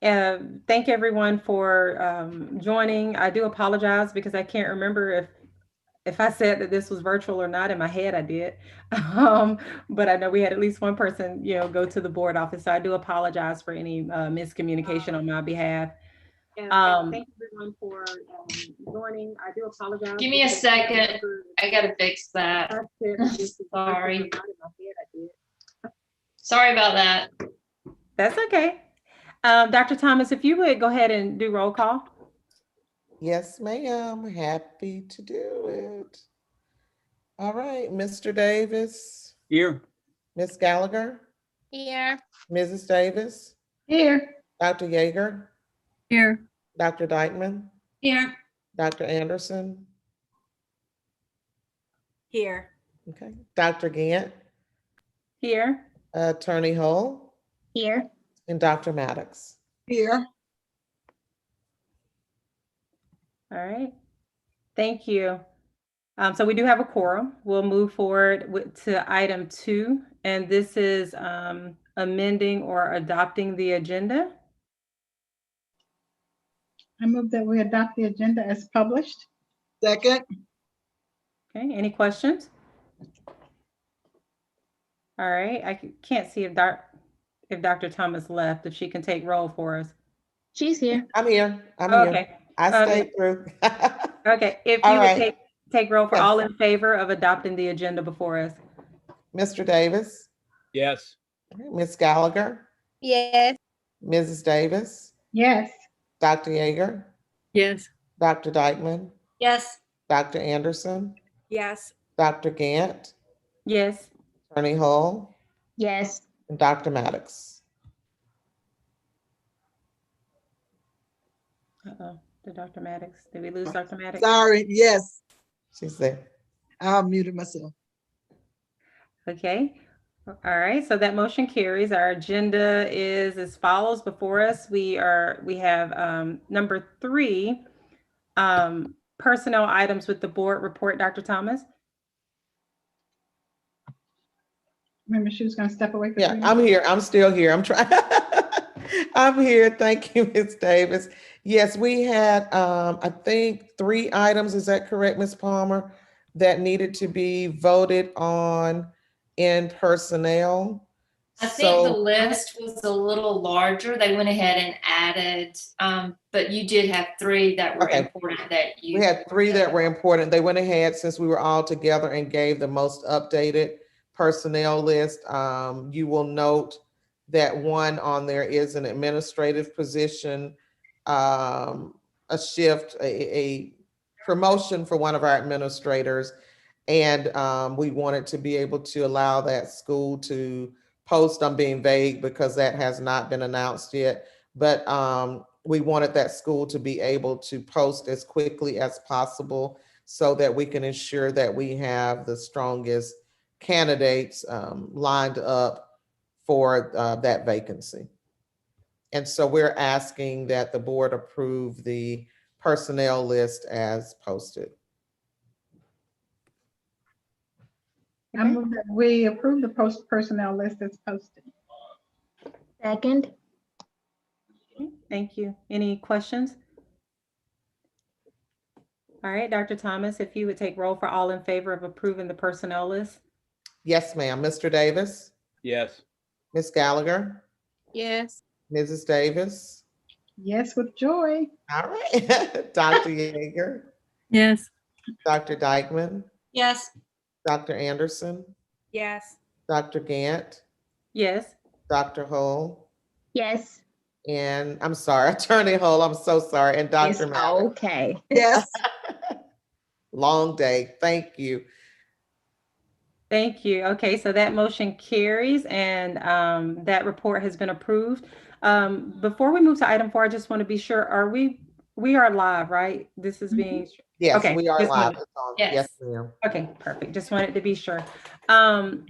Thank everyone for joining. I do apologize because I can't remember if I said that this was virtual or not. In my head, I did. But I know we had at least one person, go to the board office. So I do apologize for any miscommunication on my behalf. Thank everyone for joining. I do apologize. Give me a second. I gotta fix that. Sorry. Sorry about that. That's okay. Dr. Thomas, if you would go ahead and do roll call. Yes, ma'am. Happy to do it. All right, Mr. Davis. Here. Ms. Gallagher. Here. Mrs. Davis. Here. Dr. Yeager. Here. Dr. Dykeman. Here. Dr. Anderson. Here. Okay. Dr. Gant. Here. Attorney Hull. Here. And Dr. Maddox. Here. All right. Thank you. So we do have a quorum. We'll move forward to item 2, and this is amending or adopting the agenda. I move that we adopt the agenda as published. Second. Okay, any questions? All right, I can't see if Dr. Thomas left, if she can take roll for us. She's here. I'm here. I'm Oh, here. okay. I stayed Okay. through. Okay, if All you right. would take roll for Yes. all in favor of adopting the agenda before us. Mr. Davis. Yes. Ms. Gallagher. Yes. Mrs. Davis. Yes. Dr. Yeager. Yes. Dr. Dykeman. Yes. Dr. Anderson. Yes. Dr. Gant. Yes. Attorney Hull. Yes. And Dr. Maddox. Uh-oh, Dr. Maddox. Did we lose Dr. Maddox? Sorry. Yes. She's there. I muted myself. Okay. All right, so that motion carries. Our agenda is as follows before us. We have number 3, personnel items with the board report. Dr. Thomas? Remember, she was going to step away from Yeah, I'm here. I'm still here. I'm trying. I'm here. Thank you, Ms. Davis. Yes, we had, I think 3 items. Is that correct, Ms. Palmer, that needed to be voted on in personnel? I think the list was a little larger. They went ahead and added, but you did have 3 that were important that you. We had 3 that were important. They went ahead, since we were all together, and gave the most updated personnel list. You will note that one on there is an administrative position, a shift, a promotion for one of our administrators. And we wanted to be able to allow that school to post. I'm being vague because that has not been announced yet, but we wanted that school to be able to post as quickly as possible so that we can ensure that we have the strongest candidates lined up for that vacancy. And so we're asking that the board approve the personnel list as posted. I move that we approve the personnel list as posted. Second. Thank you. Any questions? All right, Dr. Thomas, if you would take roll for all in favor of approving the personnel list. Yes, ma'am. Mr. Davis. Yes. Ms. Gallagher. Yes. Mrs. Davis. Yes, with joy. All right. Dr. Yeager. Yes. Dr. Dykeman. Yes. Dr. Anderson. Yes. Dr. Gant. Yes. Dr. Hull. Yes. And I'm sorry, Attorney Hull, I'm so sorry. And Dr. It's Maddox. okay. Yes. Long day. Thank you. Thank you. Okay, so that motion carries, and that report has been approved. Before we move to item 4, I just want to be sure, we are live, right? This is being. Yes, Okay, we are just live. wanted- Yes. Yes, ma'am. Okay, perfect. Just wanted to be sure.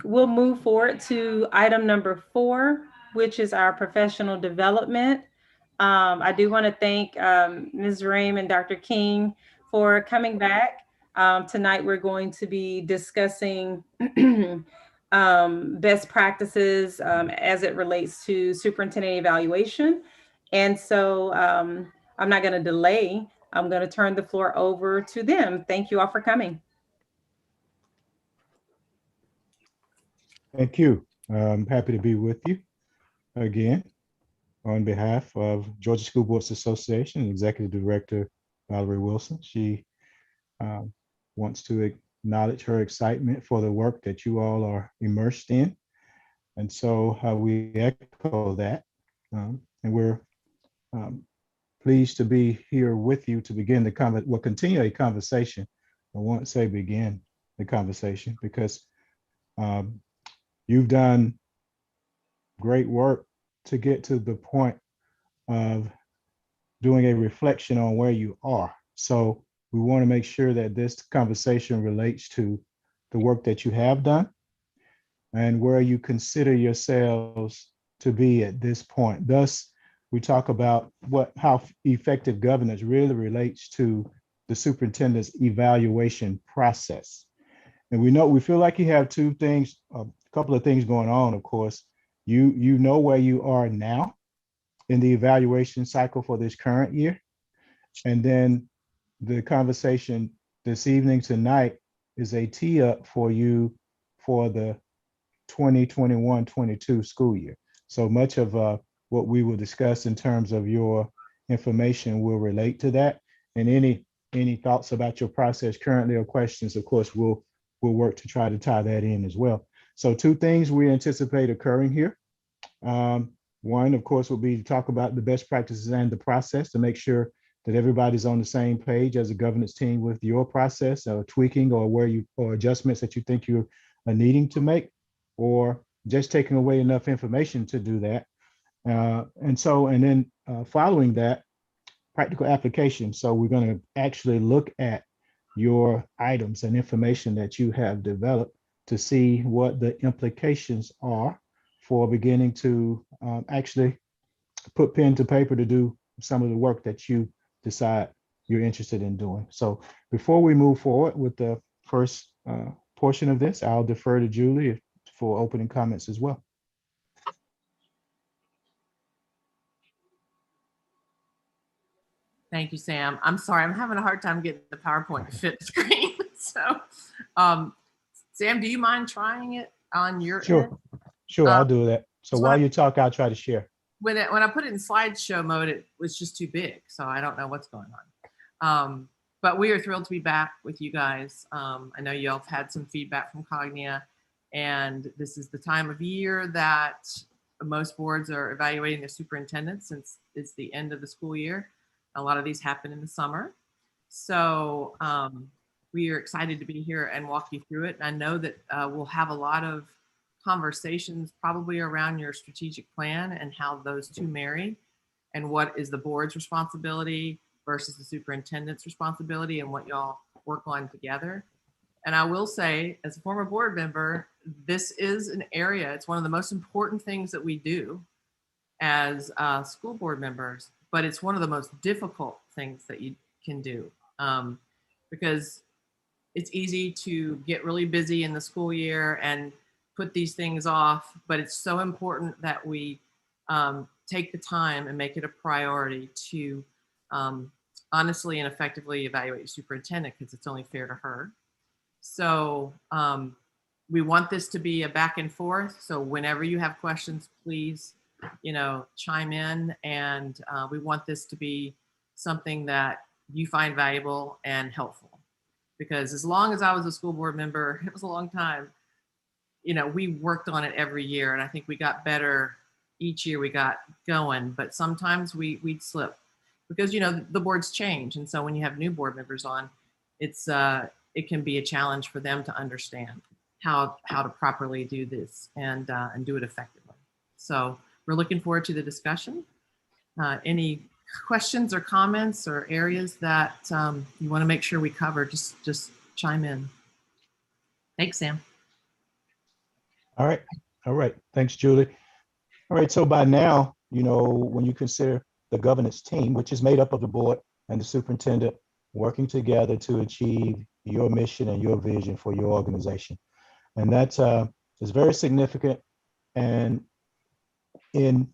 We'll move forward to item number 4, which is our professional development. I do want to thank Ms. Rehm and Dr. King for coming back. Tonight, we're going to be discussing best practices as it relates to superintendent evaluation. And so I'm not going to delay. I'm going to turn the floor over to them. Thank you all for coming. Thank you. I'm happy to be with you again on behalf of Georgia School Boards Association, Executive Director Valerie Wilson. She um, wants to acknowledge her excitement for the work that you all are immersed in. And so we echo that. And we're um, pleased to be here with you to begin we'll continue a conversation. I won't say begin the conversation because um, you've done great work to get to the point of doing a reflection on where you are. So we want to make sure that this conversation relates to the work that you have done and where you consider yourselves to be at this point. Thus, we talk about how effective governance really relates to the superintendent's evaluation process. And we feel like you have two things, a couple of things going on, of course. You know where you are now in the evaluation cycle for this current year. And then the conversation this evening tonight is a tee up for you for the 2021-22 school year. So much of what we will discuss in terms of your information will relate to that. And any thoughts about your process currently or questions, of course, we'll work to try to tie that in as well. So two things we anticipate occurring here. One, of course, will be to talk about the best practices and the process to make sure that everybody's on the same page as a governance team with your process or tweaking or adjustments that you think you are needing to make, or just taking away enough information to do that. And then following that, practical application. So we're going to actually look at your items and information that you have developed to see what the implications are for beginning to actually put pen to paper to do some of the work that you decide you're interested in doing. So before we move forward with the first portion of this, I'll defer to Julie for opening comments as well. Thank you, Sam. I'm sorry, I'm having a hard time getting the PowerPoint to fit the screen. So, Sam, do you mind trying it on your end? Sure, I'll do that. So while you talk, I'll try to share. When I put it in slideshow mode, it was just too big. So I don't know what's going on. But we are thrilled to be back with you guys. I know you all have had some feedback from Cognia, and this is the time of year that most boards are evaluating their superintendents since it's the end of the school year. A lot of these happen in the summer. So we are excited to be here and walk you through it. And I know that we'll have a lot of conversations probably around your strategic plan and how those two marry and what is the board's responsibility versus the superintendent's responsibility and what y'all work on together. And I will say, as a former board member, this is an area, it's one of the most important things that we do as school board members, but it's one of the most difficult things that you can do because it's easy to get really busy in the school year and put these things off, but it's so important that we take the time and make it a priority to honestly and effectively evaluate your superintendent because it's only fair to her. So we want this to be a back and forth. So whenever you have questions, please, chime in. And we want this to be something that you find valuable and helpful. Because as long as I was a school board member, it was a long time, we worked on it every year. And I think we got better each year we got going. But sometimes we'd slip because, the boards change. And so when you have new board members on, it can be a challenge for them to understand how to properly do this and do it effectively. So we're looking forward to the discussion. Any questions or comments or areas that you want to make sure we cover, just chime in. Thanks, Sam. All right. Thanks, Julie. All right. So by now, when you consider the governance team, which is made up of the board and the superintendent working together to achieve your mission and your vision for your organization. And that's It's very significant. And in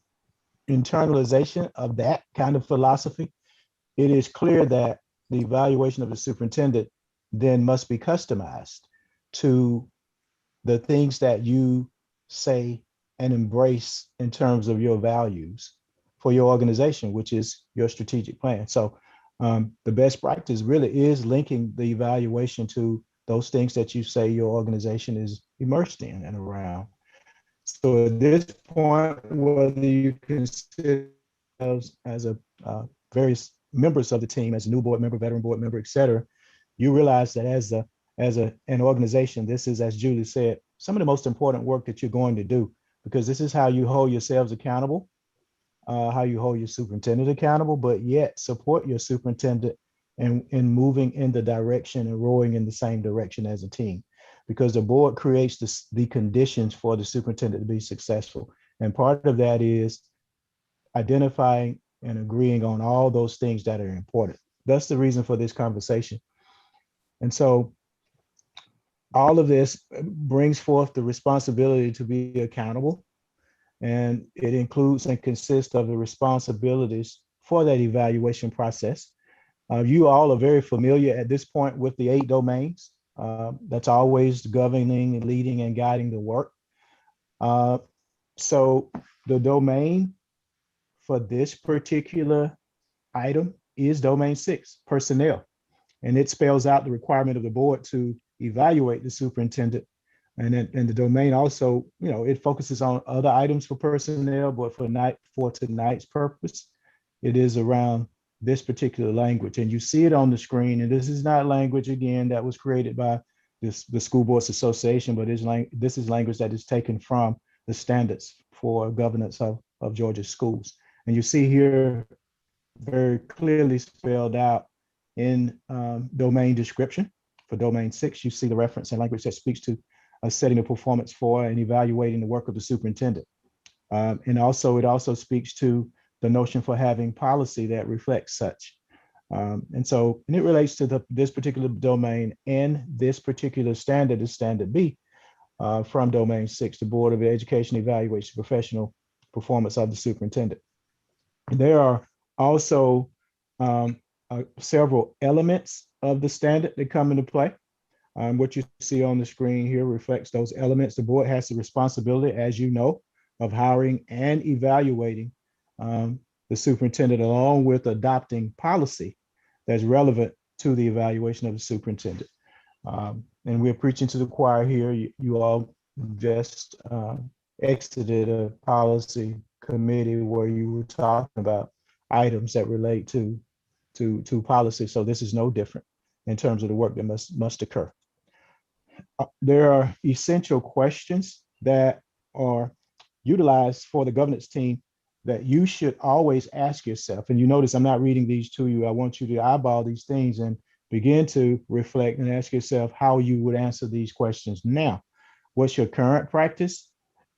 internalization of that kind of philosophy, it is clear that the evaluation of the superintendent then must be customized to the things that you say and embrace in terms of your values for your organization, which is your strategic plan. So the best practice really is linking the evaluation to those things that you say your organization is immersed in and around. So at this point, whether you consider as a various members of the team, as a new board member, veteran board member, et cetera, you realize that as an organization, this is, as Julie said, some of the most important work that you're going to do, because this is how you hold yourselves accountable, how you hold your superintendent accountable, but yet support your superintendent in moving in the direction and rowing in the same direction as a team, because the board creates the conditions for the superintendent to be successful. And part of that is identifying and agreeing on all those things that are important. That's the reason for this conversation. And so all of this brings forth the responsibility to be accountable. And it includes and consists of the responsibilities for that evaluation process. You all are very familiar at this point with the 8 domains. That's always governing and leading and guiding the work. So the domain for this particular item is domain 6, personnel. And it spells out the requirement of the board to evaluate the superintendent. And the domain also, it focuses on other items for personnel, but for tonight's purpose, it is around this particular language. And you see it on the screen. And this is not language, again, that was created by the School Boards Association, but this is language that is taken from the standards for governance of Georgia schools. And you see here very clearly spelled out in domain description. For domain 6, you see the reference and language that speaks to setting a performance for and evaluating the work of the superintendent. And also, it also speaks to the notion for having policy that reflects such. And it relates to this particular domain, and this particular standard is standard B from domain 6, the Board of Education evaluates the professional performance of the superintendent. There are also several elements of the standard that come into play. What you see on the screen here reflects those elements. The board has the responsibility, as you know, of hiring and evaluating the superintendent, along with adopting policy that's relevant to the evaluation of the superintendent. And we're preaching to the choir here. You all just exited a policy committee where you were talking about items that relate to policy. So this is no different in terms of the work that must occur. There are essential questions that are utilized for the governance team that you should always ask yourself. And you notice I'm not reading these to you. I want you to eyeball these things and begin to reflect and ask yourself how you would answer these questions now. What's your current practice?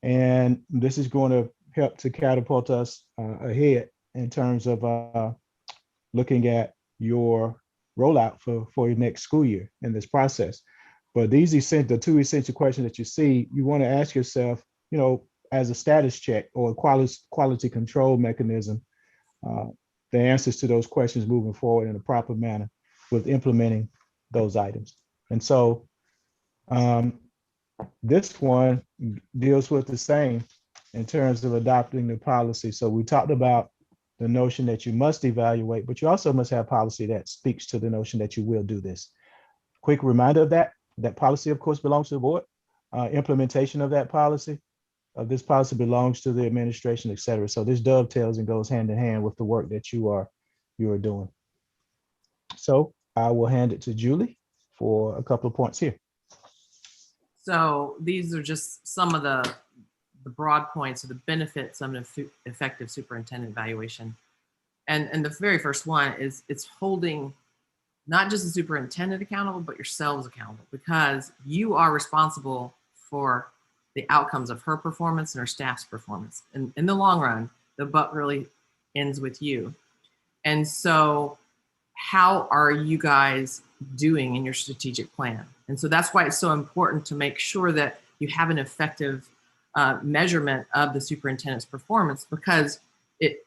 And this is going to help to catapult us ahead in terms of looking at your rollout for your next school year in this process. But the 2 essential questions that you see, you want to ask yourself, as a status check or a quality control mechanism, the answers to those questions moving forward in a proper manner with implementing those items. And so this one deals with the same in terms of adopting the policy. So we talked about the notion that you must evaluate, but you also must have policy that speaks to the notion that you will do this. Quick reminder of that policy, of course, belongs to the board. Implementation of this policy belongs to the administration, et cetera. So this dovetails and goes hand in hand with the work that you are doing. So I will hand it to Julie for a couple of points here. So these are just some of the broad points of the benefits of an effective superintendent evaluation. And the very first one is it's holding not just the superintendent accountable, but yourselves accountable, because you are responsible for the outcomes of her performance and her staff's performance. And in the long run, the buck really ends with you. And so how are you guys doing in your strategic plan? And so that's why it's so important to make sure that you have an effective measurement of the superintendent's performance, because it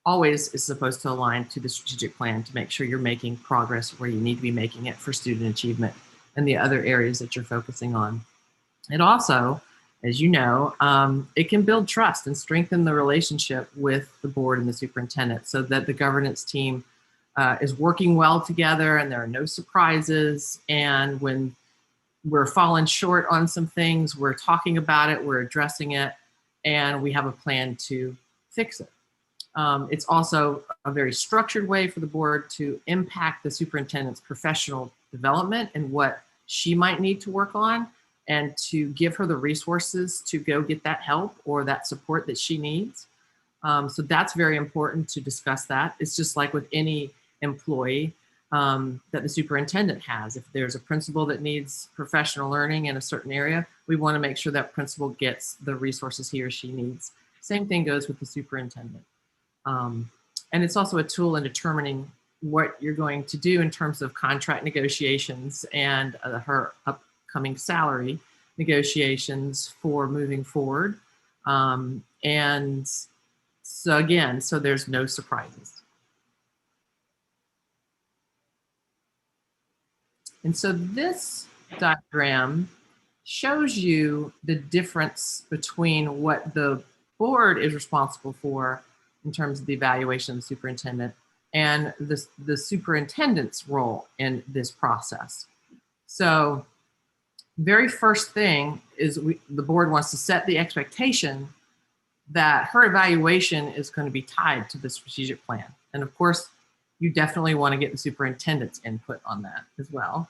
always is supposed to align to the strategic plan to make sure you're making progress where you need to be making it for student achievement and the other areas that you're focusing on. It also, as you know, it can build trust and strengthen the relationship with the board and the superintendent so that the governance team is working well together and there are no surprises. And when we're falling short on some things, we're talking about it, we're addressing it, and we have a plan to fix it. It's also a very structured way for the board to impact the superintendent's professional development and what she might need to work on, and to give her the resources to go get that help or that support that she needs. So that's very important to discuss that. It's just like with any employee that the superintendent has. If there's a principal that needs professional learning in a certain area, we want to make sure that principal gets the resources he or she needs. Same thing goes with the superintendent. And it's also a tool in determining what you're going to do in terms of contract negotiations and her upcoming salary negotiations for moving forward. And so again, so there's no surprises. And so this diagram shows you the difference between what the board is responsible for in terms of the evaluation of the superintendent and the superintendent's role in this process. So very first thing is the board wants to set the expectation that her evaluation is going to be tied to the strategic plan. And of course, you definitely want to get the superintendent's input on that as well.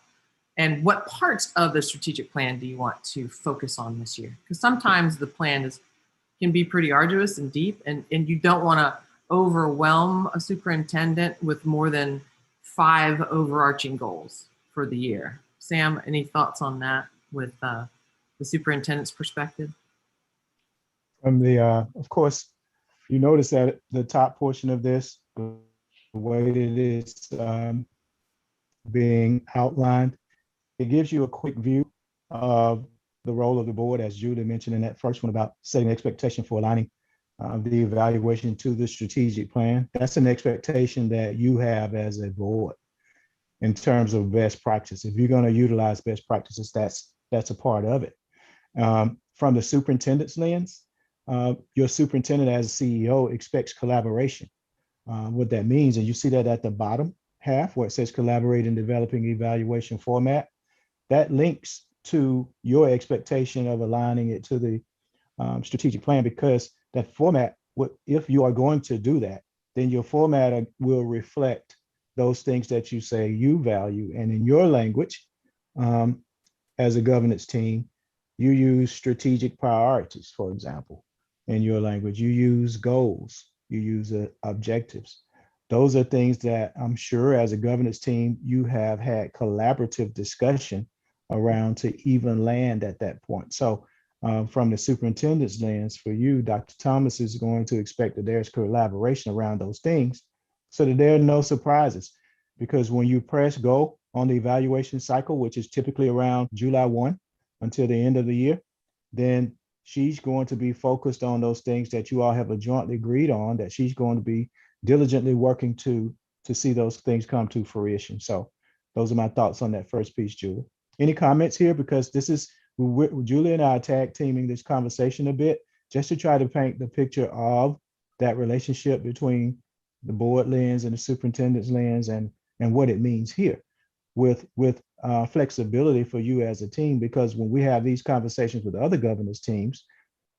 And what parts of the strategic plan do you want to focus on this year? Because sometimes the plan can be pretty arduous and deep, and you don't want to overwhelm a superintendent with more than 5 overarching goals for the year. Sam, any thoughts on that with the superintendent's perspective? From the, of course, you notice that the top portion of this, the way that it's being outlined, it gives you a quick view of the role of the board, as Julie mentioned in that first one about setting expectation for aligning the evaluation to the strategic plan. That's an expectation that you have as a board in terms of best practice. If you're going to utilize best practices, that's a part of it. From the superintendent's lens, your superintendent as a CEO expects collaboration. What that means, and you see that at the bottom half where it says collaborate in developing evaluation format, that links to your expectation of aligning it to the strategic plan, because that format, if you are going to do that, then your format will reflect those things that you say you value. And in your language, as a governance team, you use strategic priorities, for example. In your language, you use goals, you use objectives. Those are things that I'm sure as a governance team, you have had collaborative discussion around to even land at that point. So from the superintendent's lens, for you, Dr. Thomas is going to expect that there's collaboration around those things so that there are no surprises. Because when you press go on the evaluation cycle, which is typically around July 1 until the end of the year, then she's going to be focused on those things that you all have jointly agreed on, that she's going to be diligently working to see those things come to fruition. So those are my thoughts on that first piece, Julie. Any comments here? Because this is, Julie and I are tag teaming this conversation a bit just to try to paint the picture of that relationship between the board lens and the superintendent's lens and what it means here with flexibility for you as a team. Because when we have these conversations with other governance teams,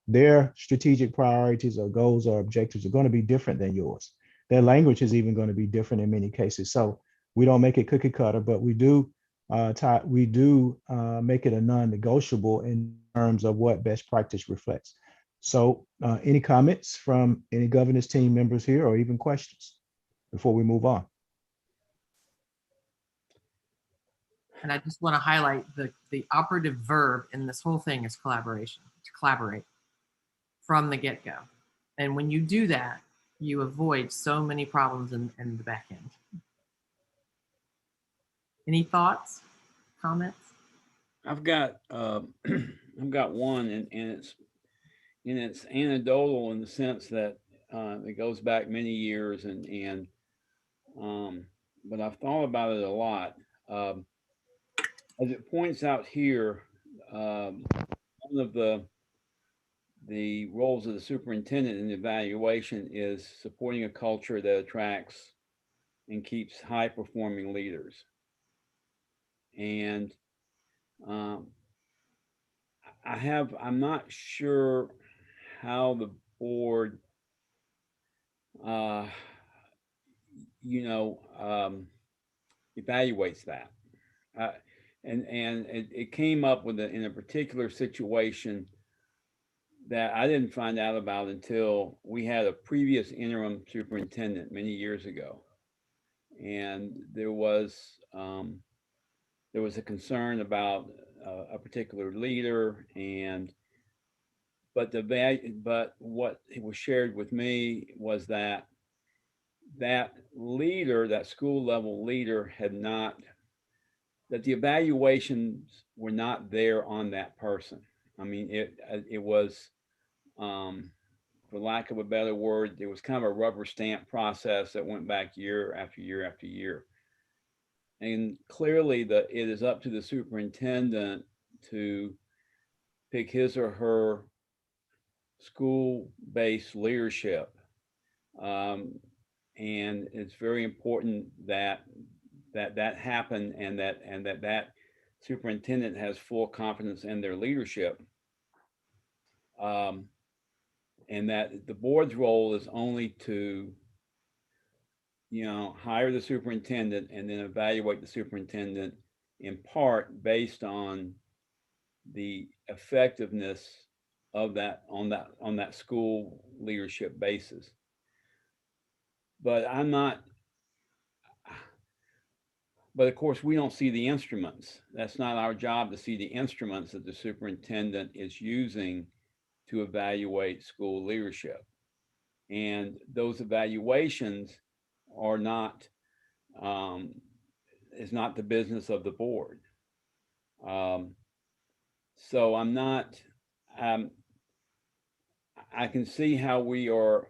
their strategic priorities or goals or objectives are going to be different than yours. Their language is even going to be different in many cases. So we don't make it cookie cutter, but we do make it a non-negotiable in terms of what best practice reflects. So any comments from any governance team members here, or even questions before we move on? And I just want to highlight the operative verb in this whole thing is collaboration, to collaborate from the get-go. And when you do that, you avoid so many problems in the back end. Any thoughts, comments? I've got I've got one, and it's anecdotal in the sense that it goes back many years, but I've thought about it a lot. Um, as it points out here, one of the roles of the superintendent in evaluation is supporting a culture that attracts and keeps high performing leaders. And um, I'm not sure how the board, uh, you know, evaluates that. Uh, and it came up in a particular situation that I didn't find out about until we had a previous interim superintendent many years ago, and there was a concern about a particular leader, and but what was shared with me was that that school level leader, had not that the evaluations were not there on that person. I mean, it was, for lack of a better word, it was kind of a rubber stamp process that went back year after year after year. And clearly, it is up to the superintendent to pick his or her school-based leadership, um, and it's very important that happen, and that superintendent has full confidence in their leadership, um, and that the board's role is only to hire the superintendent and then evaluate the superintendent in part based on the effectiveness of that school leadership basis. But I'm not but of course we don't see the instruments. That's not our job to see the instruments that the superintendent is using to evaluate school leadership. And those evaluations are not um, is not the business of the board. Um, so I'm not. Um, I can see how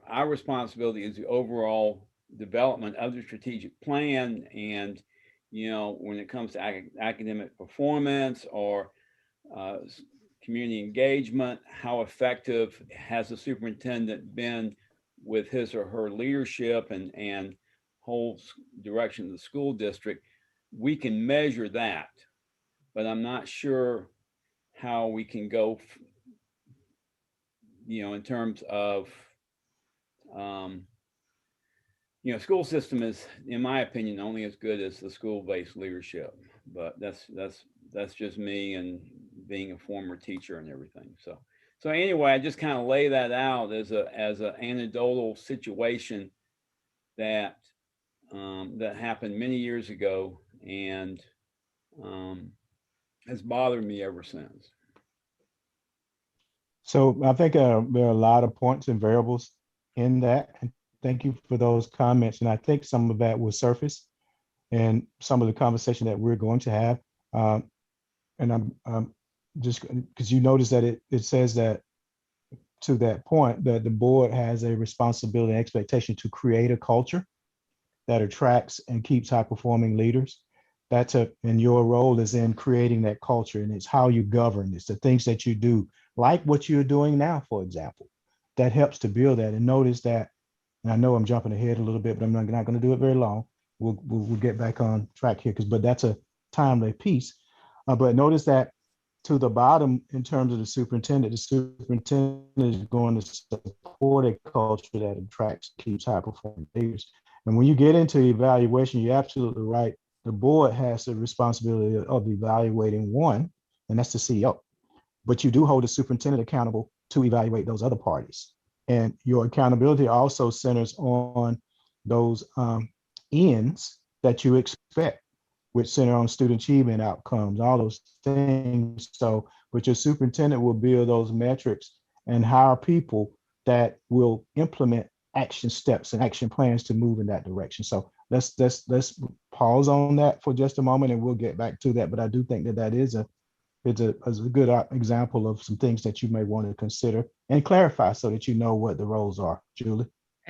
our responsibility is the overall development of the strategic plan, and when it comes to academic performance or uh, community engagement, how effective has the superintendent been with his or her leadership and whole direction of the school district. We can measure that, but I'm not sure how we can go, in terms of, um, school system is, in my opinion, only as good as the school-based leadership. But that's just me, and being a former teacher and everything. So anyway, I just kind of lay that out as a anecdotal situation that that happened many years ago, and um, has bothered me ever since. So I think there are a lot of points and variables in that. And thank you for those comments. And I think some of that will surface in some of the conversation that we're going to have. And I'm just because you notice that it says that, to that point, that the board has a responsibility and expectation to create a culture that attracts and keeps high performing leaders. And your role is in creating that culture, and it's how you govern. It's the things that you do, like what you're doing now, for example, that helps to build that. And notice that, and I know I'm jumping ahead a little bit, but I'm not going to do it very long. We'll get back on track here, but that's a timely piece. But notice that to the bottom, in terms of the superintendent is going to support a culture that attracts, keeps high performing leaders. And when you get into evaluation, you're absolutely right. The board has the responsibility of evaluating one, and that's the CEO. But you do hold the superintendent accountable to evaluate those other parties. And your accountability also centers on those ends that you expect, which center on student achievement outcomes, all those things. So, but your superintendent will build those metrics and hire people that will implement action steps and action plans to move in that direction. So let's pause on that for just a moment, and we'll get back to that. But I do think that is it's a good example of some things that you may want to consider and clarify so that you know what the roles are. Julie?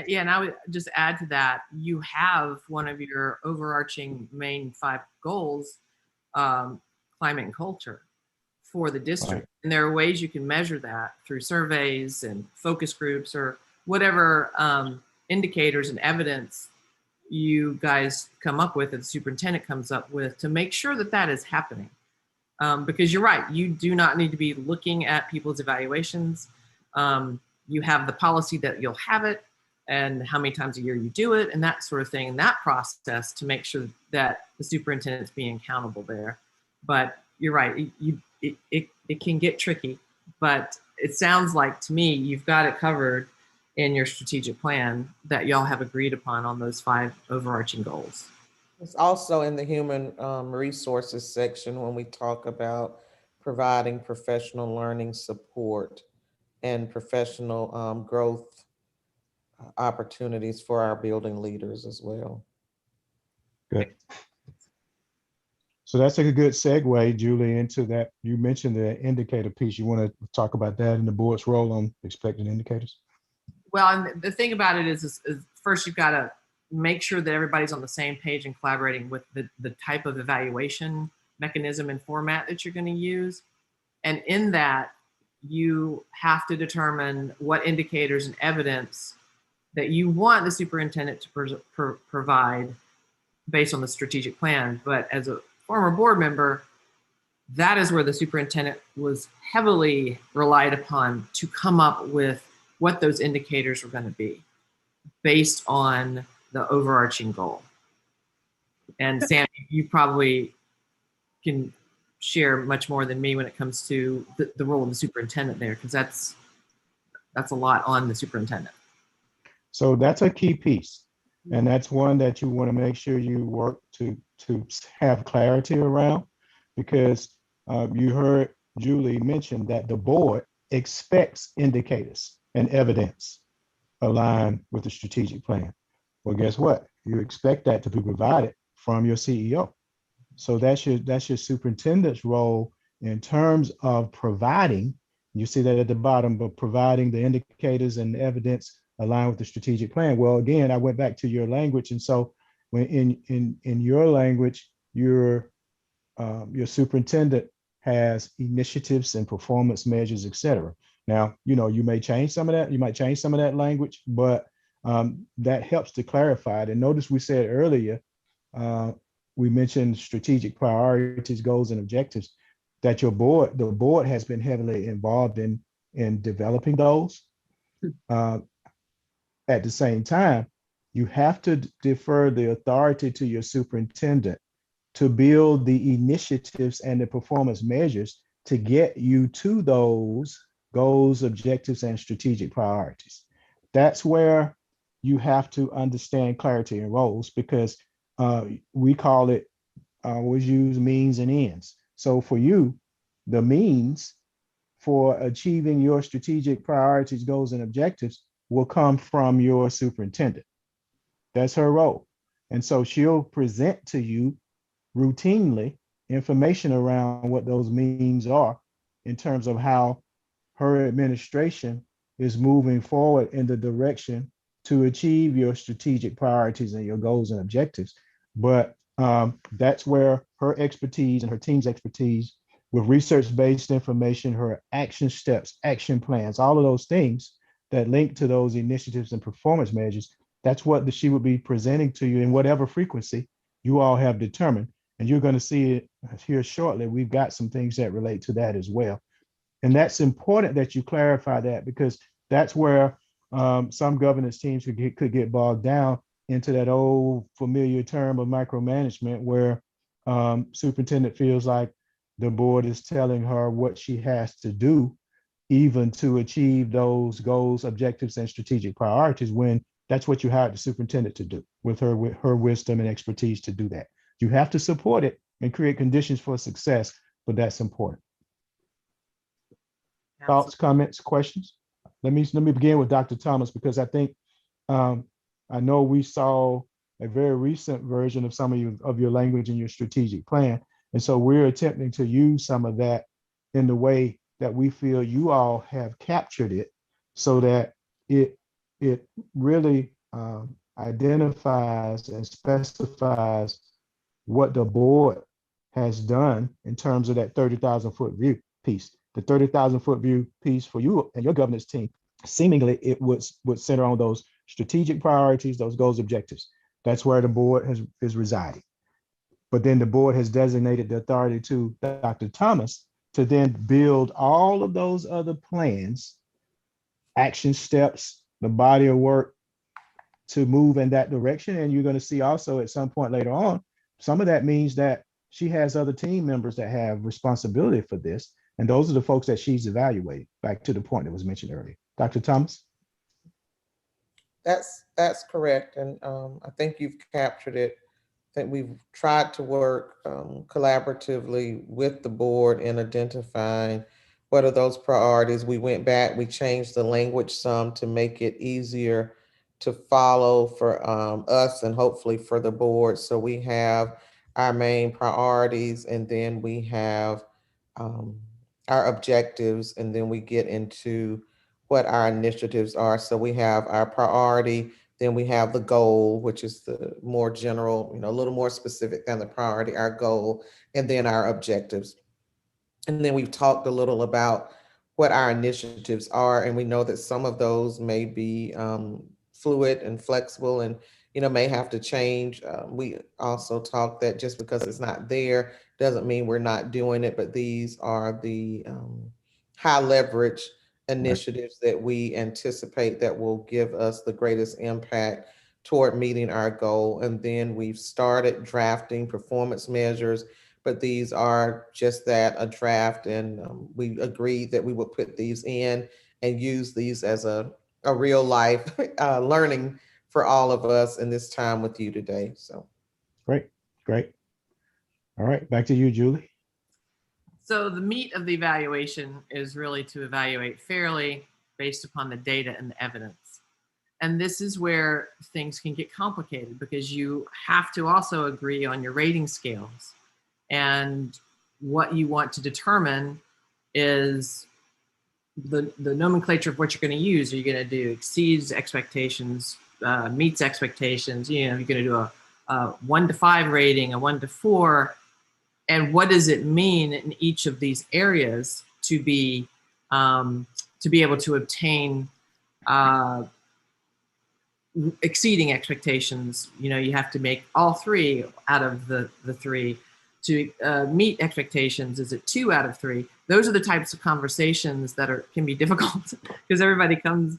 Yeah, and I would just add to that, you have one of your overarching main 5 goals, climate and culture for the district. Right. And there are ways you can measure that through surveys and focus groups or whatever indicators and evidence you guys come up with, and the superintendent comes up with, to make sure that that is happening. Because you're right, you do not need to be looking at people's evaluations. You have the policy that you'll have it and how many times a year you do it and that sort of thing, and that process to make sure that the superintendent's being accountable there. But you're right, it can get tricky, but it sounds like to me you've got it covered in your strategic plan that y'all have agreed upon on those 5 overarching goals. It's also in the human resources section when we talk about providing professional learning support and professional growth opportunities for our building leaders as well. Good. So that's a good segue, Julie, into that. You mentioned the indicator piece. You want to talk about that and the board's role on expected indicators? Well, and the thing about it is first you've got to make sure that everybody's on the same page and collaborating with the type of evaluation mechanism and format that you're going to use. And in that, you have to determine what indicators and evidence that you want the superintendent to provide based on the strategic plan. But as a former board member, that is where the superintendent was heavily relied upon to come up with what those indicators were going to be based on the overarching goal. And Sam, you probably can share much more than me when it comes to the role of the superintendent there, because that's a lot on the superintendent. So that's a key piece. And that's one that you want to make sure you work to have clarity around, because you heard Julie mention that the board expects indicators and evidence aligned with the strategic plan. Well, guess what? You expect that to be provided from your CEO. So that's your superintendent's role in terms of providing. You see that at the bottom, but providing the indicators and evidence aligned with the strategic plan. Well, again, I went back to your language, and so when in your language, your superintendent has initiatives and performance measures, et cetera. Now, you may change some of that. You might change some of that language, but that helps to clarify it. And notice we said earlier, we mentioned strategic priorities, goals, and objectives, that the board has been heavily involved in developing those. At the same time, you have to defer the authority to your superintendent to build the initiatives and the performance measures to get you to those goals, objectives, and strategic priorities. That's where you have to understand clarity and roles, because we call it, always use means and ends. So for you, the means for achieving your strategic priorities, goals, and objectives will come from your superintendent. That's her role. And so she'll present to you routinely information around what those means are in terms of how her administration is moving forward in the direction to achieve your strategic priorities and your goals and objectives. But that's where her expertise and her team's expertise with research-based information, her action steps, action plans, all of those things that link to those initiatives and performance measures, that's what she would be presenting to you in whatever frequency you all have determined. And you're going to see it here shortly. We've got some things that relate to that as well. And that's important that you clarify that, because that's where some governance teams could get bogged down into that old familiar term of micromanagement, where superintendent feels like the board is telling her what she has to do, even to achieve those goals, objectives, and strategic priorities, when that's what you hired the superintendent to do with her wisdom and expertise to do that. You have to support it and create conditions for success, but that's important. Thoughts, comments, questions? Let me begin with Dr. Thomas, because I think I know we saw a very recent version of some of your language in your strategic plan. And so we're attempting to use some of that in the way that we feel you all have captured it, so that it really identifies and specifies what the board has done in terms of that 30,000 foot view piece. The 30,000 foot view piece for you and your governance team, seemingly it would center on those strategic priorities, those goals, objectives. That's where the board is residing. But then the board has designated the authority to Dr. Thomas to then build all of those other plans, action steps, the body of work to move in that direction. And you're going to see also at some point later on, some of that means that she has other team members that have responsibility for this. And those are the folks that she's evaluating, back to the point that was mentioned earlier. Dr. Thomas? That's correct. And I think you've captured it. I think we've tried to work collaboratively with the board in identifying what are those priorities. We went back, we changed the language some to make it easier to follow for us and hopefully for the board. So we have our main priorities, and then we have our objectives, and then we get into what our initiatives are. So we have our priority, then we have the goal, which is the more general, a little more specific than the priority, our goal, and then our objectives. And then we've talked a little about what our initiatives are, and we know that some of those may be fluid and flexible and may have to change. We also talked that just because it's not there doesn't mean we're not doing it, but these are the high leverage initiatives that we anticipate that will give us the greatest impact toward meeting our goal. And then we've started drafting performance measures, but these are just that, a draft. And we agreed that we would put these in and use these as a real life learning for all of us in this time with you today. So Great, great. All right, back to you, Julie. So the meat of the evaluation is really to evaluate fairly based upon the data and the evidence. And this is where things can get complicated, because you have to also agree on your rating scales. And what you want to determine is the nomenclature of what you're going to use. Are you going to do exceeds expectations, meets expectations? You're going to do a 1 to 5 rating, a 1 to 4. And what does it mean in each of these areas to be able to obtain exceeding expectations? You have to make all 3 out of the 3. To meet expectations, is it 2 out of 3? Those are the types of conversations that can be difficult because everybody comes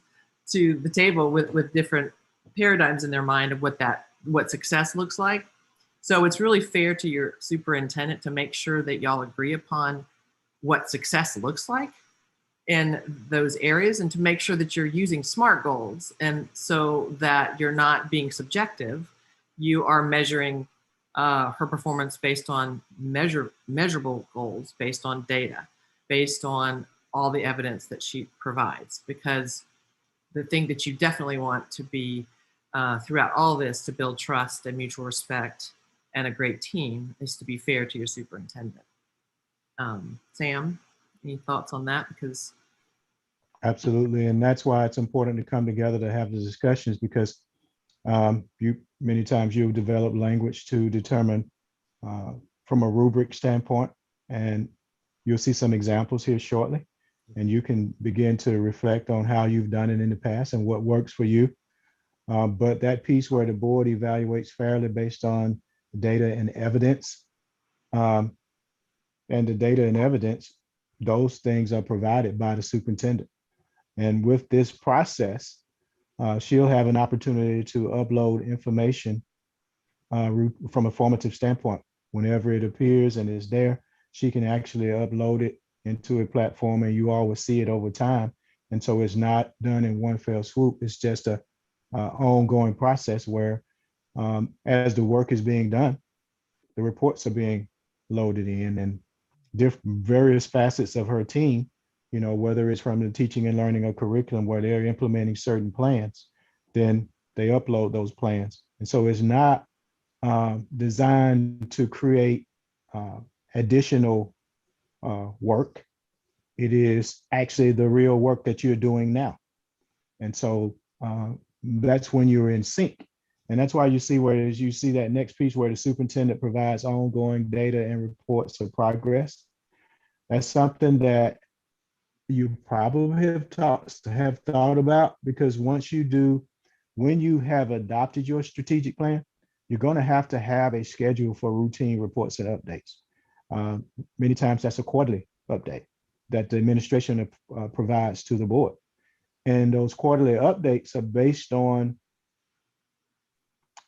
to the table with different paradigms in their mind of what success looks like. So it's really fair to your superintendent to make sure that y'all agree upon what success looks like in those areas, and to make sure that you're using SMART goals, and so that you're not being subjective. You are measuring her performance based on measurable goals, based on data, based on all the evidence that she provides. Because the thing that you definitely want to be throughout all this, to build trust and mutual respect and a great team, is to be fair to your superintendent. Sam, any thoughts on that? Because Absolutely, and that's why it's important to come together to have the discussions, because many times you'll develop language to determine from a rubric standpoint, and you'll see some examples here shortly, and you can begin to reflect on how you've done it in the past and what works for you. But that piece where the board evaluates fairly based on data and evidence, and the data and evidence, those things are provided by the superintendent. And with this process, she'll have an opportunity to upload information from a formative standpoint. Whenever it appears and is there, she can actually upload it into a platform, and you all will see it over time. And so it's not done in one fell swoop. It's just a ongoing process where as the work is being done, the reports are being loaded in, and various facets of her team, whether it's from the teaching and learning of curriculum where they're implementing certain plans, then they upload those plans. And so it's not designed to create additional work It is actually the real work that you're doing now. And so that's when you're in sync. And that's why you see where you see that next piece where the superintendent provides ongoing data and reports of progress. That's something that you probably have thought about, because once you do, when you have adopted your strategic plan, you're going to have a schedule for routine reports and updates. Many times that's a quarterly update that the administration provides to the board. And those quarterly updates are based on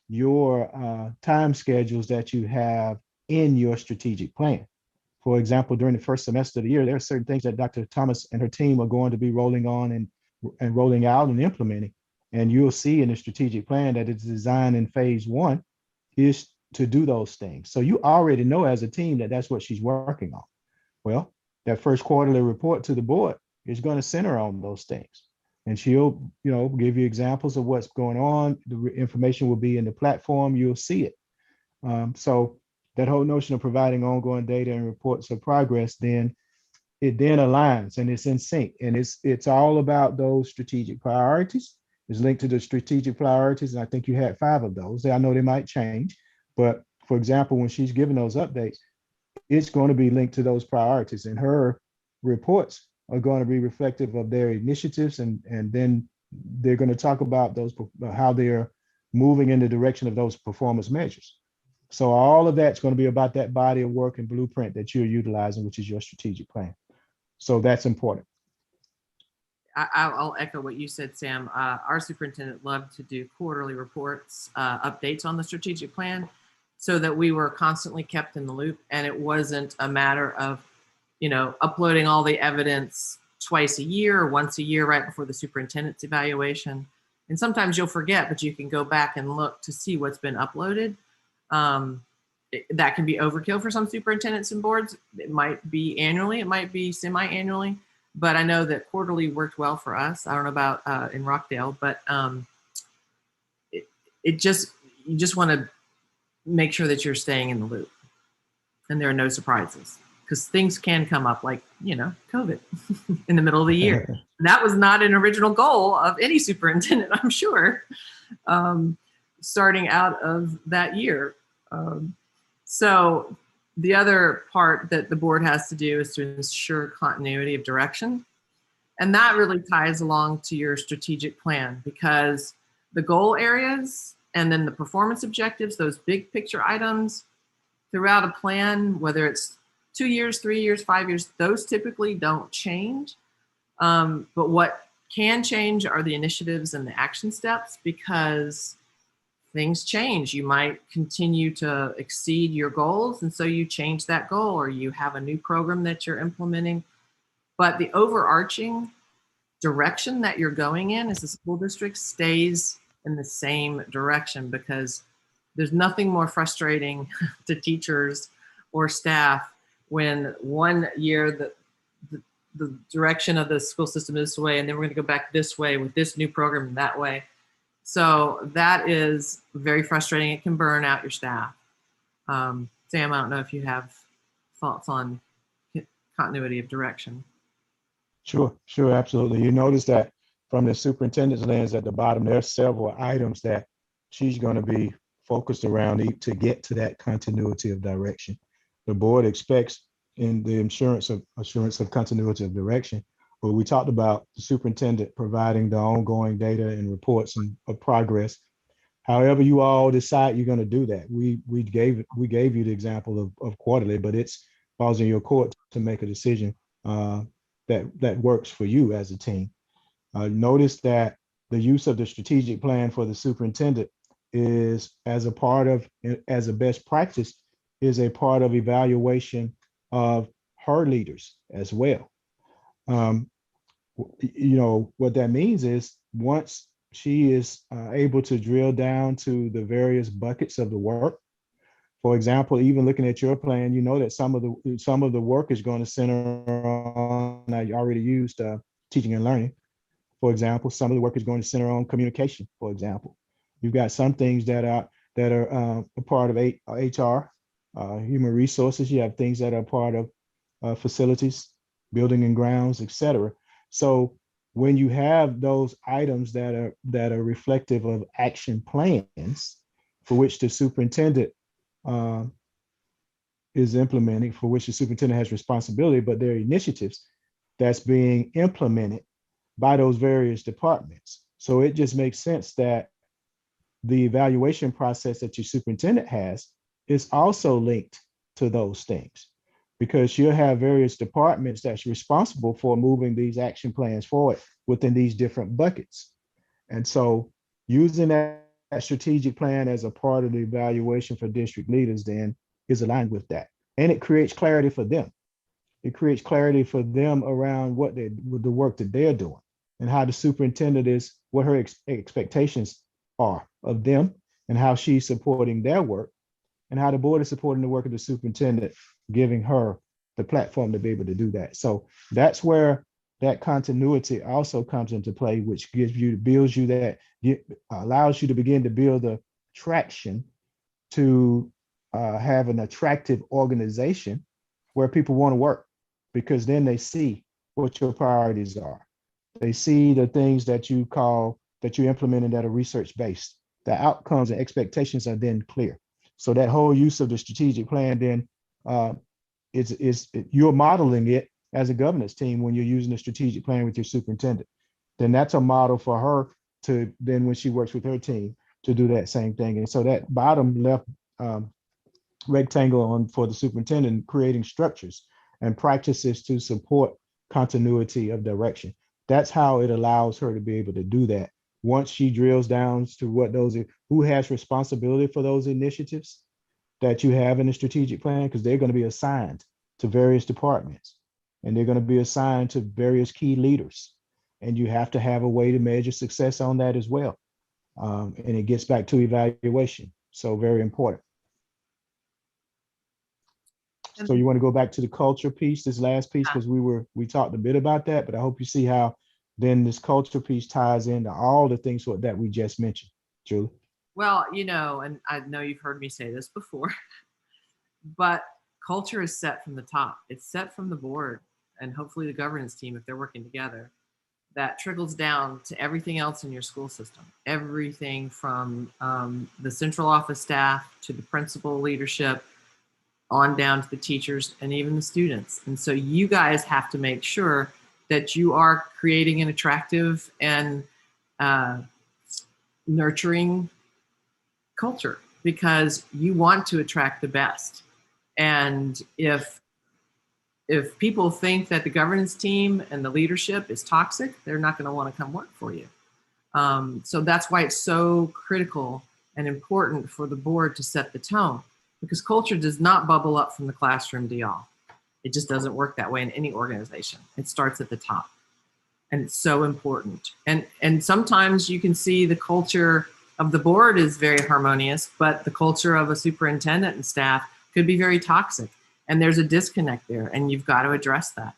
your time schedules that you have in your strategic plan. For example, during the first semester of the year, there are certain things that Dr. Thomas and her team are going to be rolling on and rolling out and implementing. And you'll see in the strategic plan that it's designed in phase 1 is to do those things. So you already know as a team that that's what she's working on. Well, that first quarterly report to the board is going to center on those things. And she'll, give you examples of what's going on. The information will be in the platform. You'll see it. So that whole notion of providing ongoing data and reports of progress, then it then aligns and it's in sync. And it's all about those strategic priorities. It's linked to the strategic priorities. And I think you had 5 of those. I know they might change. But for example, when she's giving those updates, it's going to be linked to those priorities. And her reports are going to be reflective of their initiatives. And then they're going to talk about those, how they're moving in the direction of those performance measures. So all of that's going to be about that body of work and blueprint that you're utilizing, which is your strategic plan. So that's important. I'll echo what you said, Sam. Our superintendent loved to do quarterly reports, updates on the strategic plan, so that we were constantly kept in the loop. And it wasn't a matter of, uploading all the evidence twice a year or once a year right before the superintendent's evaluation. And sometimes you'll forget, but you can go back and look to see what's been uploaded. That can be overkill for some superintendents and boards. It might be annually, it might be semi-annually, but I know that quarterly worked well for us. I don't know about in Rockdale, but you just want to make sure that you're staying in the loop and there are no surprises, because things can come up like, COVID in the middle of the year. And that was not an original goal of any superintendent, I'm sure, starting out of that year. So the other part that the board has to do is to ensure continuity of direction. And that really ties along to your strategic plan, because the goal areas and then the performance objectives, those big picture items throughout a plan, whether it's 2 years, 3 years, 5 years, those typically don't change. But what can change are the initiatives and the action steps, because things change. You might continue to exceed your goals, and so you change that goal, or you have a new program that you're implementing. But the overarching direction that you're going in as a school district stays in the same direction, because there's nothing more frustrating to teachers or staff when one year the direction of the school system is this way, and then we're going to go back this way with this new program that way. So that is very frustrating. It can burn out your staff. Sam, I don't know if you have thoughts on continuity of direction. Sure, absolutely. You notice that from the superintendent's lens at the bottom, there are several items that she's going to be focused around to get to that continuity of direction. The board expects in the assurance of continuity of direction, but we talked about the superintendent providing the ongoing data and reports of progress. However you all decide you're going to do that. We gave you the example of quarterly, but it's falls in your court to make a decision that works for you as a team. Notice that the use of the strategic plan for the superintendent is as a best practice, is a part of evaluation of her leaders as well. What that means is once she is able to drill down to the various buckets of the work. For example, even looking at your plan, you know that some of the work is going to center on, I already used teaching and learning. For example, some of the work is going to center on communication. For example, you've got some things that are a part of HR, human resources. You have things that are part of facilities, building and grounds, etc. So when you have those items that are reflective of action plans for which the superintendent is implementing, for which the superintendent has responsibility, but they're initiatives that's being implemented by those various departments. So it just makes sense that the evaluation process that your superintendent has is also linked to those things, because you'll have various departments that's responsible for moving these action plans forward within these different buckets. And so using that strategic plan as a part of the evaluation for district leaders then is aligned with that. And it creates clarity for them. It creates clarity for them around what the work that they're doing and how the superintendent is, what her expectations are of them and how she's supporting their work and how the board is supporting the work of the superintendent, giving her the platform to be able to do that. So that's where that continuity also comes into play, which builds you that, allows you to begin to build the traction to have an attractive organization where people want to work, because then they see what your priorities are. They see the things that you implemented that are research-based. The outcomes and expectations are then clear. So that whole use of the strategic plan then you're modeling it as a governance team when you're using the strategic plan with your superintendent. Then that's a model for her to then, when she works with her team, to do that same thing. And so that bottom left rectangle for the superintendent, creating structures and practices to support continuity of direction. That's how it allows her to be able to do that. Once she drills down to what who has responsibility for those initiatives that you have in the strategic plan, because they're going to be assigned to various departments and they're going to be assigned to various key leaders. And you have to have a way to measure success on that as well. And it gets back to evaluation. So very important. So you want to go back to the culture piece, this last piece, because we talked a bit about that, but I hope you see how then this culture piece ties into all the things that we just mentioned. Julie? Well, and I know you've heard me say this before, but culture is set from the top. It's set from the board and hopefully the governance team, if they're working together. That trickles down to everything else in your school system. Everything from the central office staff to the principal leadership, on down to the teachers and even the students. And so you guys have to make sure that you are creating an attractive and nurturing culture, because you want to attract the best. And if people think that the governance team and the leadership is toxic, they're not going to want to come work for you. So that's why it's so critical and important for the board to set the tone, because culture does not bubble up from the classroom to y'all. It just doesn't work that way in any organization. It starts at the top. And it's so important. And sometimes you can see the culture of the board is very harmonious, but the culture of a superintendent and staff could be very toxic. And there's a disconnect there, and you've got to address that.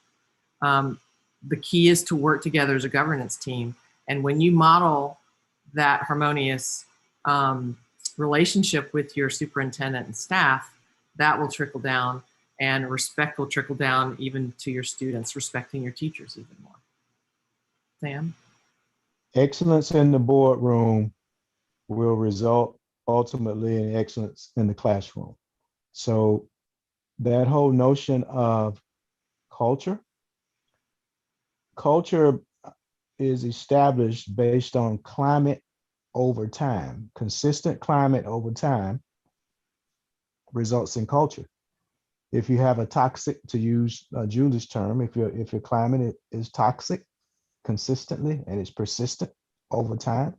The key is to work together as a governance team. And when you model that harmonious relationship with your superintendent and staff, that will trickle down, and respect will trickle down even to your students, respecting your teachers even more. Sam? Excellence in the boardroom will result ultimately in excellence in the classroom. So that whole notion of culture is established based on climate over time. Consistent climate over time results in culture. If you have a toxic, to use Julie's term, if your climate is toxic consistently and it's persistent over time,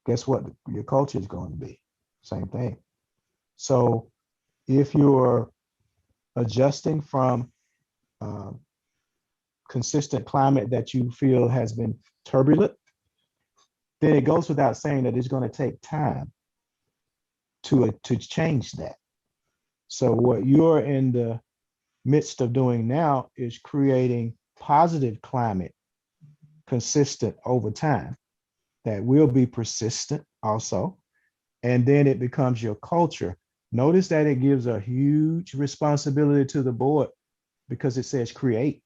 guess what? Your culture is going to be same thing. So if you're adjusting from consistent climate that you feel has been turbulent, then it goes without saying that it's going to take time to change that. So what you're in the midst of doing now is creating positive climate consistent over time that will be persistent also. And then it becomes your culture. Notice that it gives a huge responsibility to the board because it says create.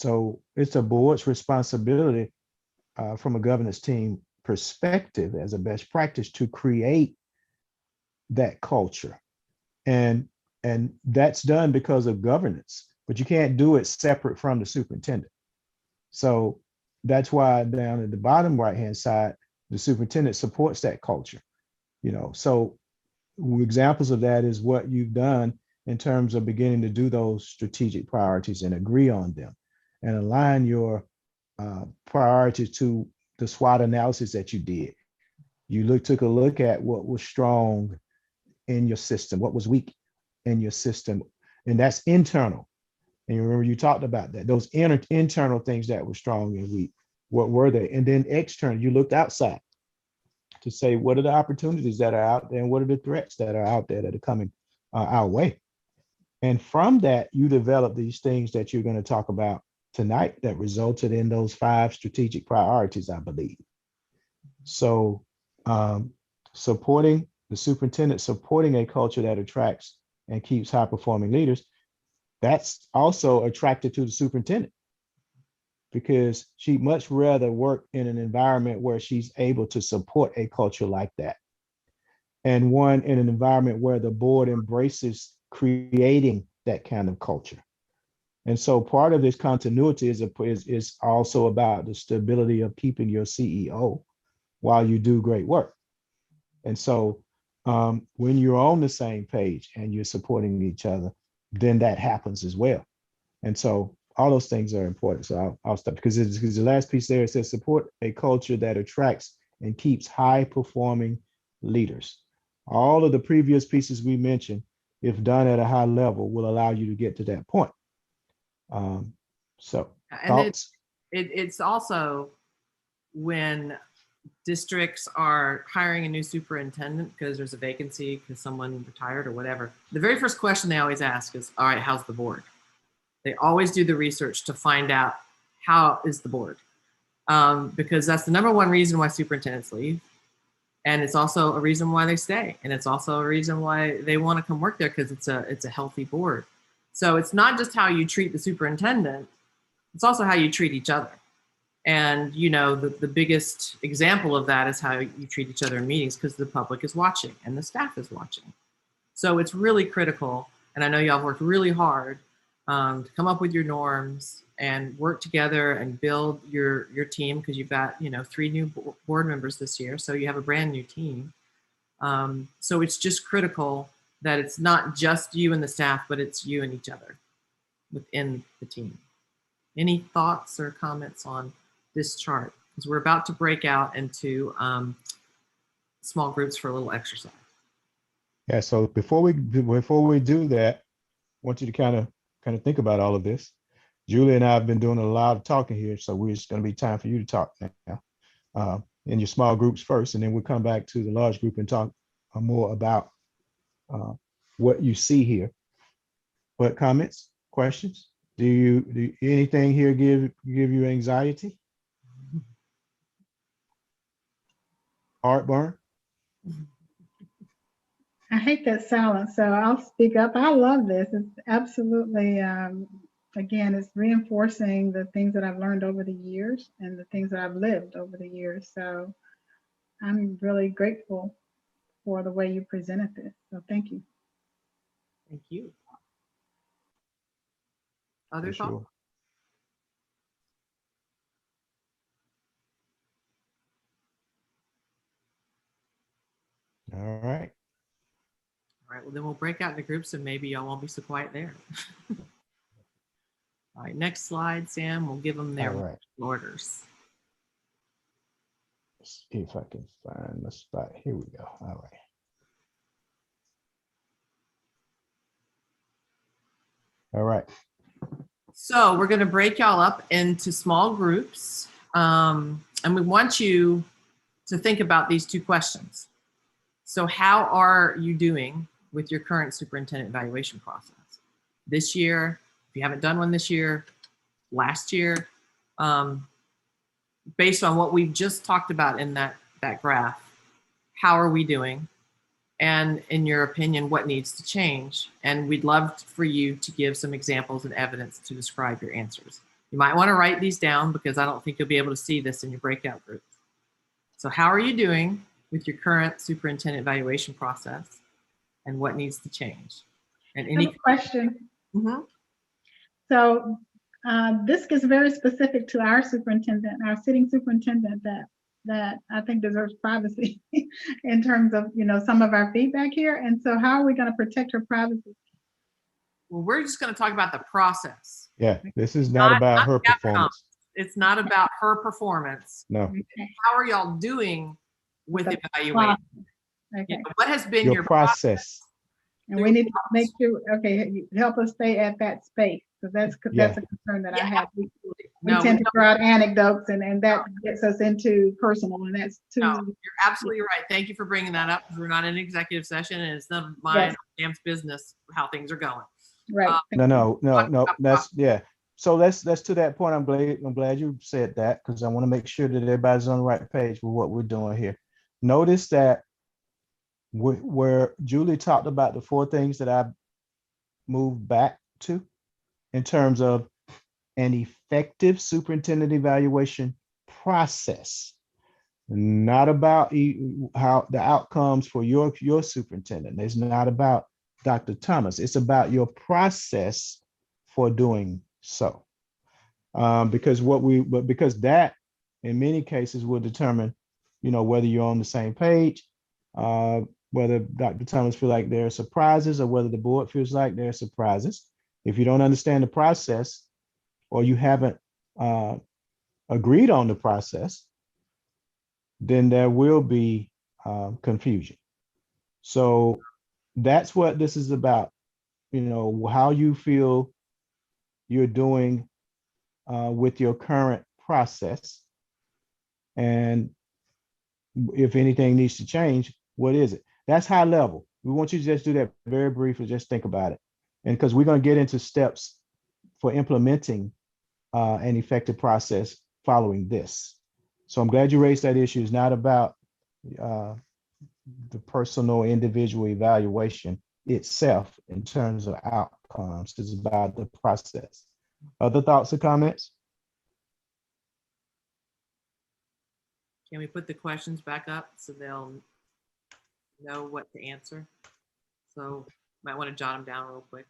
So it's a board's responsibility from a governance team perspective as a best practice to create that culture. And that's done because of governance, but you can't do it separate from the superintendent. So that's why down at the bottom right-hand side, the superintendent supports that culture. So examples of that is what you've done in terms of beginning to do those strategic priorities and agree on them and align your priorities to the SWOT analysis that you did. You took a look at what was strong in your system, what was weak in your system, and that's internal. And you remember you talked about that, those internal things that were strong and weak. What were they? And then external, you looked outside to say, what are the opportunities that are out there and what are the threats that are out there that are coming our way? And from that, you develop these things that you're going to talk about tonight that resulted in those 5 strategic priorities, I believe. So supporting the superintendent, supporting a culture that attracts and keeps high performing leaders, that's also attracted to the superintendent because she'd much rather work in an environment where she's able to support a culture like that. And one in an environment where the board embraces creating that kind of culture. And so part of this continuity is also about the stability of keeping your CEO while you do great work. And so when you're on the same page and you're supporting each other, then that happens as well. And so all those things are important. So I'll stop because the last piece there, it says support a culture that attracts and keeps high performing leaders. All of the previous pieces we mentioned, if done at a high level, will allow you to get to that point. So thoughts? It's also when districts are hiring a new superintendent because there's a vacancy because someone retired or whatever, the very first question they always ask is, all right, how's the board? They always do the research to find out how is the board, because that's the number one reason why superintendents leave. And it's also a reason why they stay. And it's also a reason why they want to come work there because it's a healthy board. So it's not just how you treat the superintendent, it's also how you treat each other. And the biggest example of that is how you treat each other in meetings because the public is watching and the staff is watching. So it's really critical. And I know y'all worked really hard to come up with your norms and work together and build your team because you've got 3 new board members this year, so you have a brand new team. So it's just critical that it's not just you and the staff, but it's you and each other within the team. Any thoughts or comments on this chart? Because we're about to break out into small groups for a little exercise. Yeah. So before we do that, I want you to kind of think about all of this. Julie and I have been doing a lot of talking here, so we're just going to be time for you to talk now in your small groups first, and then we'll come back to the large group and talk more about what you see here. What comments, questions? Do anything here give you anxiety? Heartburn? I hate that silence, so I'll speak up. I love this. It's absolutely, again, it's reinforcing the things that I've learned over the years and the things that I've lived over the years. So I'm really grateful for the way you presented this. So thank you. Thank you. Other For thoughts? sure. All right. All right, well, then we'll break out into groups and maybe y'all won't be so quiet there. All right, next slide, Sam. We'll give them their All right. orders. Let's see if I can find the spot. Here we go. All right. All right. So we're going to break y'all up into small groups. And we want you to think about these 2 questions. So how are you doing with your current superintendent evaluation process? This year, if you haven't done one this year, last year, based on what we've just talked about in that graph, how are we doing? And in your opinion, what needs to change? And we'd love for you to give some examples and evidence to describe your answers. You might want to write these down because I don't think you'll be able to see this in your breakout group. So how are you doing with your current superintendent evaluation process and what needs to change? And I have a question. Mhm. So this gets very specific to our superintendent, our sitting superintendent that I think deserves privacy in terms of, some of our feedback here. And so how are we going to protect her privacy? Well, we're just going to talk about the process. Yeah, this is not about her the outcome. performance. It's not about her performance. No, Okay. How are y'all doing with The evaluation? Okay. What has been your your process. And we need to make sure, okay, help us stay at that space, because that's a concern that I have. We No, tend to throw out anecdotes and that gets us into personal, and that's too. No, you're absolutely right. Thank you for bringing that up, because we're not in an executive session and it's none of mine or Sam's business how things are going. Right. No. That's yeah. So that's to that point. I'm glad you said that, because I want to make sure that everybody's on the right page with what we're doing here. Notice that where Julie talked about the 4 things that I moved back to in terms of an effective superintendent evaluation process, not about how the outcomes for your superintendent. It's not about Dr. Thomas. It's about your process for doing so. Because that in many cases will determine, whether you're on the same page, whether Dr. Thomas feel like there are surprises, or whether the board feels like there are surprises. If you don't understand the process, or you haven't agreed on the process, then there will be confusion. So that's what this is about. How you feel you're doing with your current process, and if anything needs to change, what is it? That's high level. We want you to just do that very briefly. Just think about it, and because we're going to get into steps for implementing an effective process following this. So I'm glad you raised that issue. It's not about the personal individual evaluation itself in terms of outcomes. It's about the process. Other thoughts or comments? Can we put the questions back up so they'll know what to answer? So might want to jot them down real quick.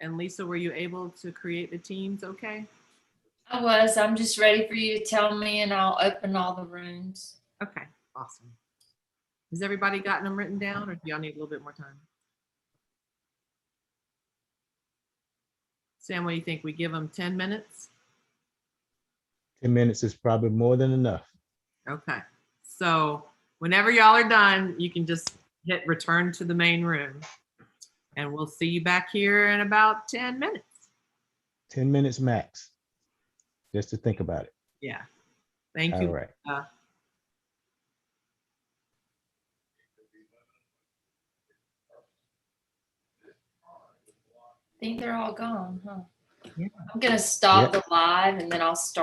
And Lisa, were you able to create the teams okay? I'm just ready for you to tell me and I'll open all the rooms. Okay, awesome. Has everybody gotten them written down, or do y'all need a little bit more time? Sam, what do you think? We give them 10 minutes? 10 minutes is probably more than enough. Okay. So whenever y'all are done, you can just hit return to the main room. And we'll see you back here in about 10 minutes. 10 minutes max, just to think about it. Yeah. Thank All you. right. I think they're all gone, huh? Yeah. I'm gonna stop Yeah. the live and then I'll start